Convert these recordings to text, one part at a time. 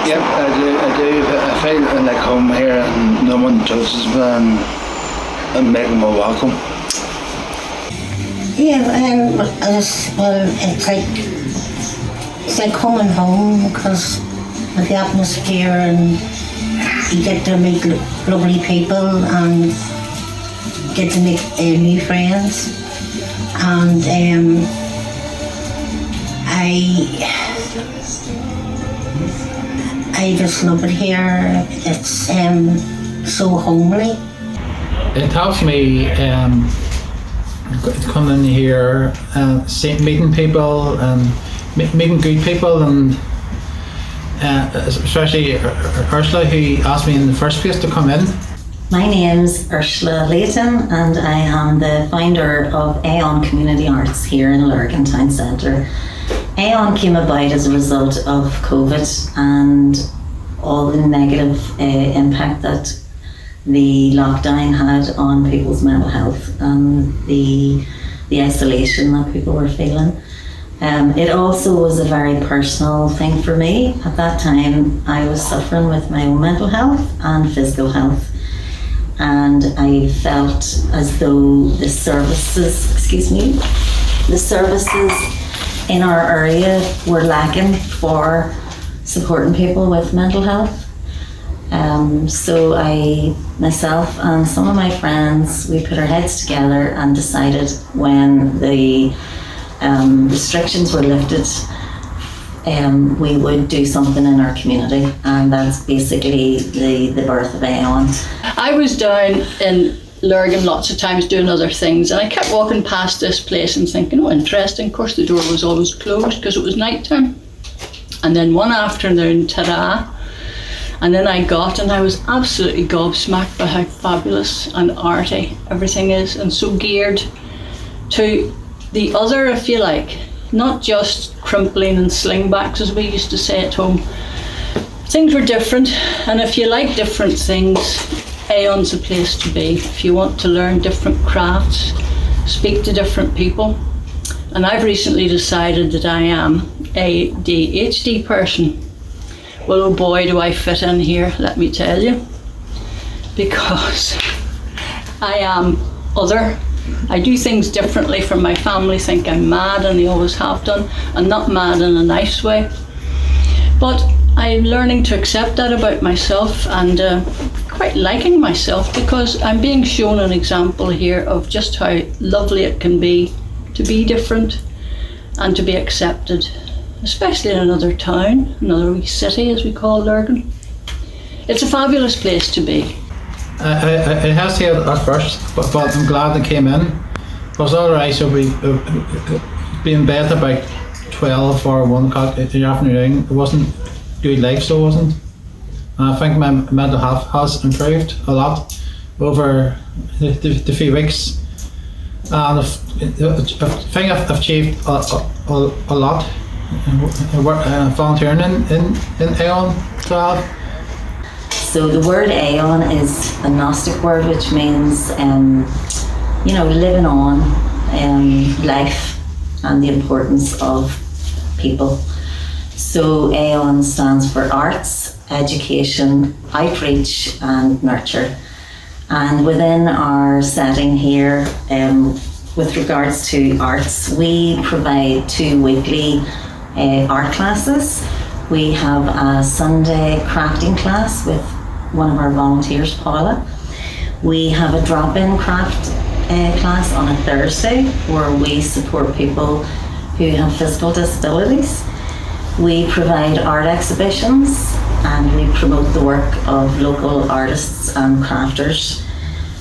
Yep, I do. I feel like home here and no one touches me and make me welcome. Yeah, it's like coming home because of the atmosphere, and you get to meet lovely people and get to make new friends. And I just love it here. It's so homely. It helps me come in here and meeting people and meeting good people, and especially Ursula, who asked me in the first place to come in. My name's Ursula Layton, and I am the founder of Aeon Community Arts here in Lurgan Town Centre. Aeon came about as a result of COVID and all the negative impact that the lockdown had on people's mental health and the isolation that people were feeling. It also was a very personal thing for me. At that time, I was suffering with my own mental health and physical health, and I felt as though the services in our area were lacking for supporting people with mental health. So I, myself and some of my friends, we put our heads together and decided when the restrictions were lifted, we would do something in our community, and that's basically the birth of Aeon. I was down in Lurgan lots of times doing other things, and I kept walking past this place and thinking, oh, interesting. Of course the door was always closed because it was night time. And then one afternoon, ta-da, and then I was absolutely gobsmacked by how fabulous and arty everything is, and so geared to the other, if you like, not just crimpling and slingbacks as we used to say at home. Things were different, and if you like different things, Aeon's the place to be. If you want to learn different crafts, speak to different people. And I've recently decided that I am a ADHD person. Well, oh boy, do I fit in here, let me tell you. Because I am other. I do things differently from my family, think I'm mad, and they always have done, and not mad in a nice way. But I'm learning to accept that about myself, and quite liking myself, because I'm being shown an example here of just how lovely it can be to be different and to be accepted, especially in another town, another wee city as we call Lurgan. It's a fabulous place to be. It has to at first, but I'm glad it came in. It was alright, so we be in bed about 12 or 1 o'clock in the afternoon. It wasn't good life, so it wasn't. And I think my mental health has improved a lot over the few weeks. And I think I've achieved a lot volunteering in Aeon to have. So the word Aeon is a Gnostic word, which means, living on, life, and the importance of people. So Aeon stands for arts, education, outreach, and nurture. And within our setting here, with regards to arts, we provide 2 weekly art classes. We have a Sunday crafting class with one of our volunteers, Paula. We have a drop-in craft class on a Thursday where we support people who have physical disabilities. We provide art exhibitions and we promote the work of local artists and crafters.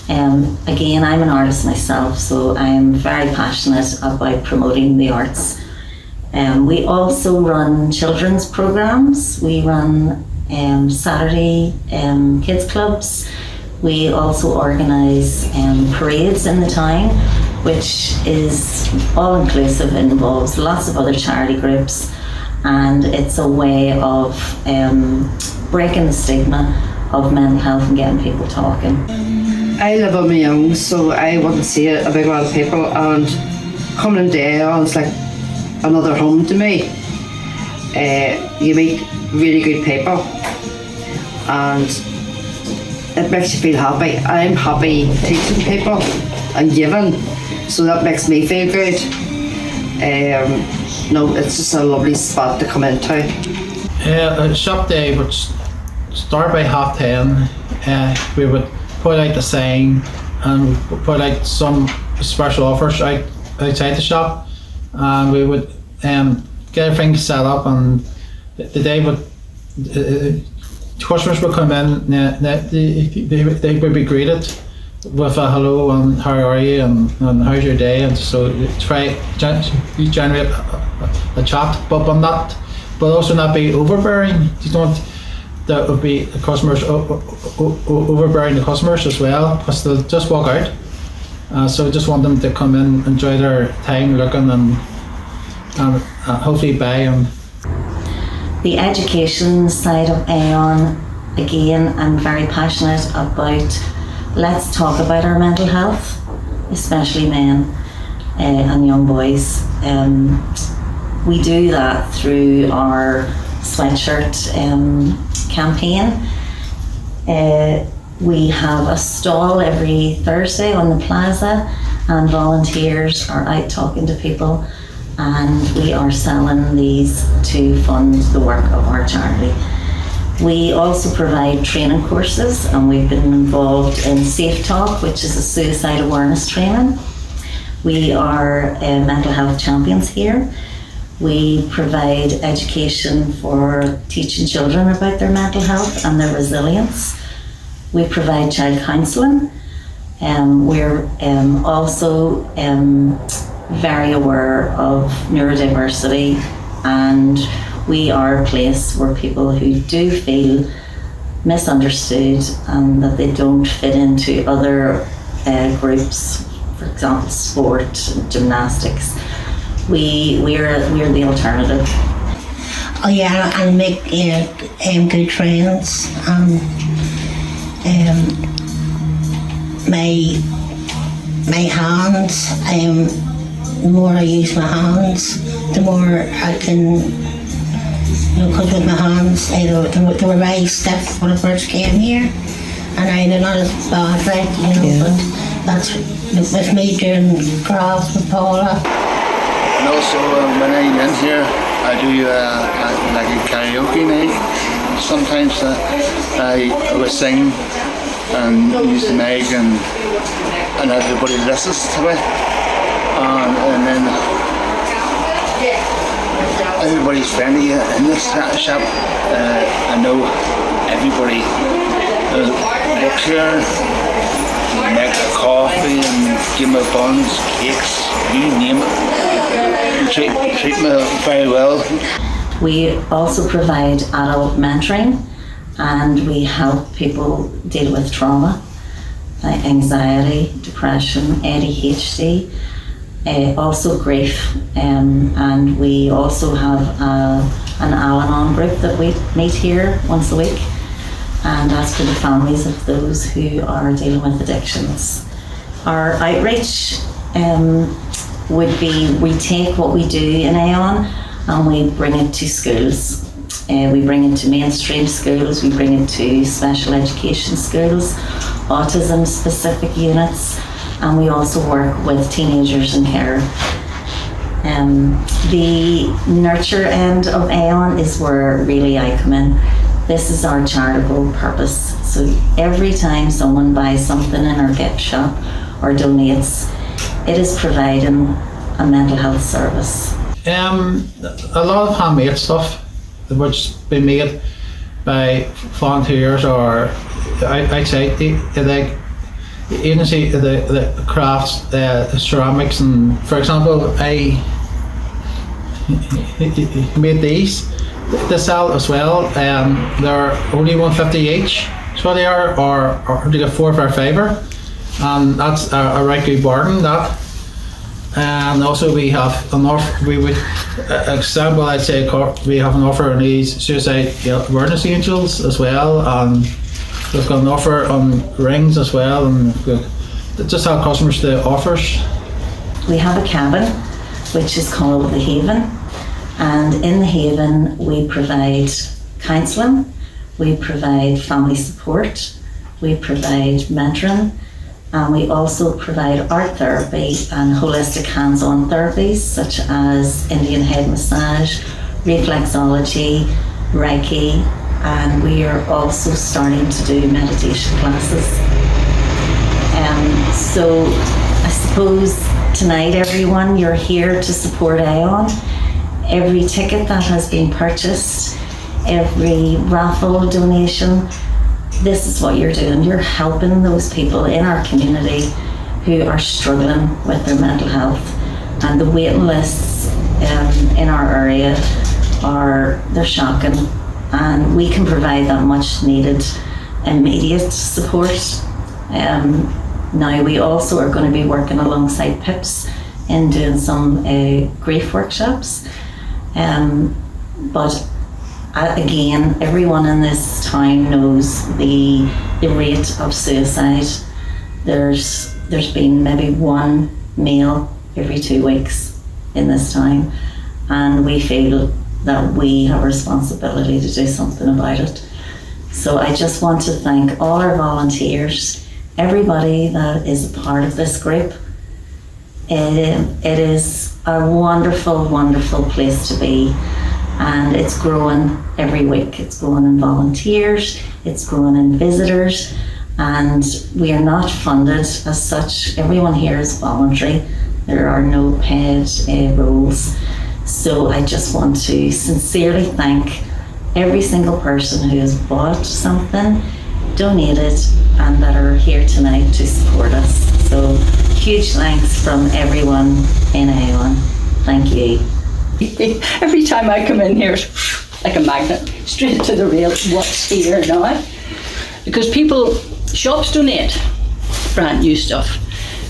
Again, I'm an artist myself, so I'm very passionate about promoting the arts. We also run children's programs. We run Saturday kids clubs. We also organise parades in the town, which is all inclusive. It involves lots of other charity groups, and it's a way of breaking the stigma of mental health and getting people talking. I live on my own, so I wouldn't see a big lot of people, and coming into Aeon is like another home to me. you meet really good people, and it makes you feel happy. I'm happy teaching people and giving, so that makes me feel good. No, it's just a lovely spot to come into. A shop day would start by 10:30. We would put out the sign and put out some special offers outside the shop, and we would get everything set up, and the day would customers would come in. They would be greeted with a hello and how are you and how's your day, and so try generate a chat, but also not be overbearing. You don't. That would be the customers overbearing the customers as well, because they'll just walk out. So just want them to come in, enjoy their time looking, and hopefully buy. The education side of Aeon, again, I'm very passionate about. Let's talk about our mental health, especially men and young boys. We do that through our sweatshirt campaign. We have a stall every Thursday on the plaza, and volunteers are out talking to people, and we are selling these to fund the work of our charity. We also provide training courses, and we've been involved in Safe Talk, which is a suicide awareness training. We are mental health champions here. We provide education for teaching children about their mental health and their resilience. We provide child counselling. We're also very aware of neurodiversity, and we are a place where people who do feel misunderstood and that they don't fit into other groups, for example, sport, gymnastics, we're the alternative. Oh yeah, and make good friends. My hands. The more I use my hands, the more I can. Because with my hands, they were very stiff when I first came here, and they're not as bad, right? But that's with me doing crafts with Paula. And also when I'm in here, I do like a karaoke night. Sometimes I would sing and use the mic, and everybody listens to it. And then everybody's friendly in this shop. I know everybody works here. Make coffee and give me buns, cakes, you name it. Treat me very well. We also provide adult mentoring, and we help people deal with trauma, like anxiety, depression, ADHD, also grief, and we also have an Al-Anon group that we meet here once a week, and that's for the families of those who are dealing with addictions. Our outreach would be, we take what we do in Aeon and we bring it to schools. We bring it to mainstream schools, we bring it to special education schools, autism specific units, and we also work with teenagers in care. The nurture end of Aeon is where really I come in. This is our charitable purpose. So every time someone buys something in our gift shop or donates, it is providing a mental health service. A lot of handmade stuff which been made by volunteers or outside, like even see the crafts, ceramics, and for example I made these to sell as well. They're only $1.50 each, so they are, or they get 4 for a £5, and that's a right good bargain, that. And also we have an offer, example, I'd say we have an offer on these suicide awareness angels as well, and we've got an offer on rings as well, and just have customers the offers. We have a cabin which is called The Haven, And in the Haven, we provide counselling, we provide family support, we provide mentoring, and we also provide art therapy and holistic hands-on therapies such as Indian head massage, reflexology, Reiki, and we are also starting to do meditation classes. So I suppose tonight, everyone, you're here to support Aeon. Every ticket that has been purchased, every raffle donation, this is what you're doing. You're helping those people in our community who are struggling with their mental health. And the waiting lists in our area they're shocking. And we can provide that much needed immediate support. Now we also are going to be working alongside PIPS in doing some grief workshops. But again, everyone in this town knows the rate of suicide. There's been maybe one male every 2 weeks in this town, and we feel that we have a responsibility to do something about it. So I just want to thank all our volunteers, everybody that is a part of this group. It is a wonderful, wonderful place to be, and it's growing every week. It's growing in volunteers, it's growing in visitors, and we are not funded as such. Everyone here is voluntary. There are no paid roles. So I just want to sincerely thank every single person who has bought something, donated, and that are here tonight to support us. So huge thanks from everyone in Aeon. Thank you. Every time I come in here, it's like a magnet, straight to the real what's here now. Because shops donate brand new stuff.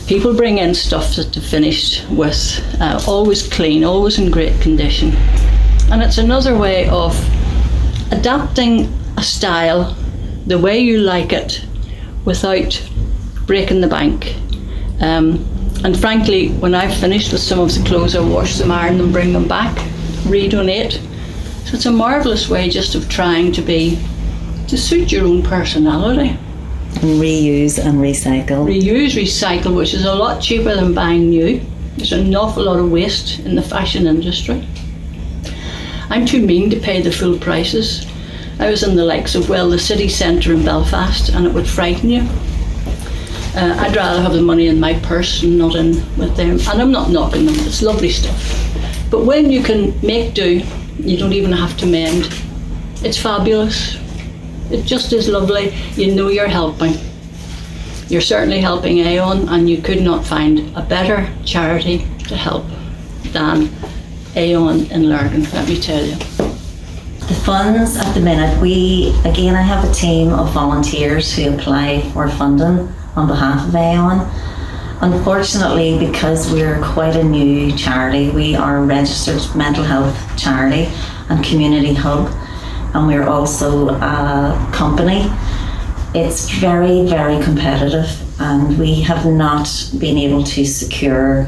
People bring in stuff that they're finished with, always clean, always in great condition. And it's another way of adapting a style the way you like it without breaking the bank. And frankly, when I've finished with some of the clothes, I wash them, iron them, bring them back, redonate. So it's a marvellous way just of trying to suit your own personality. And reuse and recycle. Reuse, recycle, which is a lot cheaper than buying new. There's an awful lot of waste in the fashion industry. I'm too mean to pay the full prices. I was in the likes of, the city centre in Belfast, and it would frighten you. I'd rather have the money in my purse and not in with them. And I'm not knocking them, it's lovely stuff. But when you can make do, you don't even have to mend. It's fabulous. It just is lovely. You know you're helping. You're certainly helping Aeon, and you could not find a better charity to help than Aeon in Lurgan, let me tell you. The funds at the minute, I have a team of volunteers who apply for funding on behalf of Aeon. Unfortunately, because we're quite a new charity, we are a registered mental health charity and community hub, and we're also a company. It's very, very competitive, and we have not been able to secure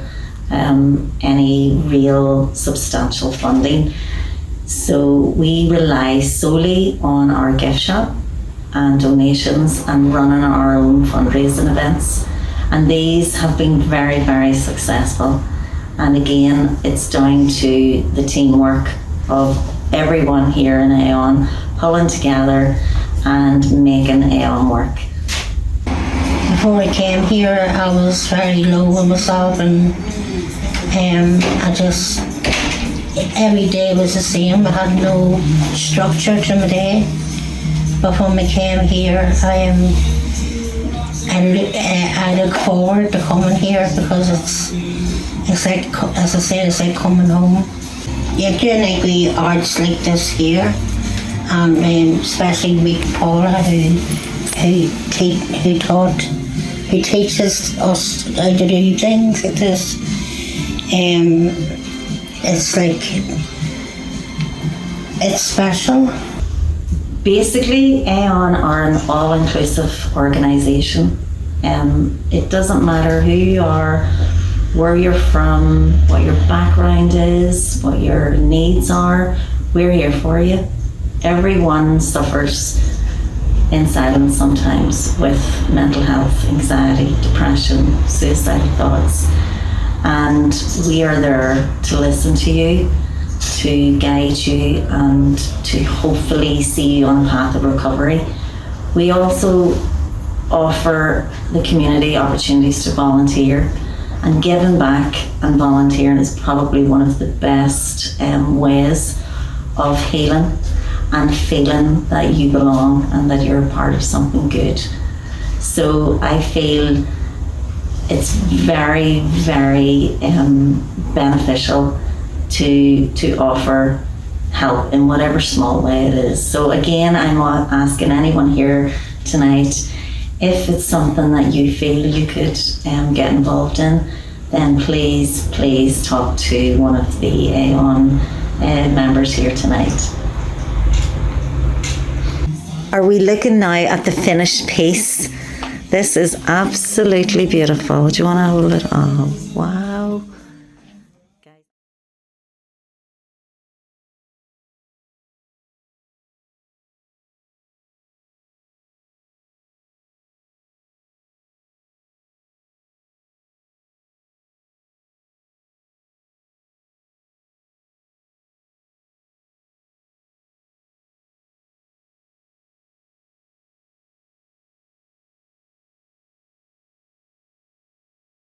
any real substantial funding. So we rely solely on our gift shop and donations and running our own fundraising events. And these have been very, very successful. And again, it's down to the teamwork of everyone here in Aeon pulling together and making Aeon work. Before I came here, I was very low with myself, and every day was the same. I had no structure to my day. But when I came here, I look forward to coming here, because it's like, as I said, it's like coming home. Yeah, doing like we arts like this here, and especially with Paula, who teaches us how to do things like this. It's like, it's special. Basically, Aeon are an all-inclusive organisation. It doesn't matter who you are, where you're from, what your background is, what your needs are. We're here for you. Everyone suffers in silence sometimes with mental health, anxiety, depression, suicidal thoughts. And we are there to listen to you, to guide you, and to hopefully see you on a path of recovery. We also offer the community opportunities to volunteer, and giving back and volunteering is probably one of the best ways of healing and feeling that you belong and that you're a part of something good. So I feel it's very, very beneficial to offer help in whatever small way it is. So again, I'm asking anyone here tonight, if it's something that you feel you could get involved in, then please talk to one of the Aeon members here tonight. Are we looking now at the finished piece? This is absolutely beautiful. Do you want to hold it? Oh, wow.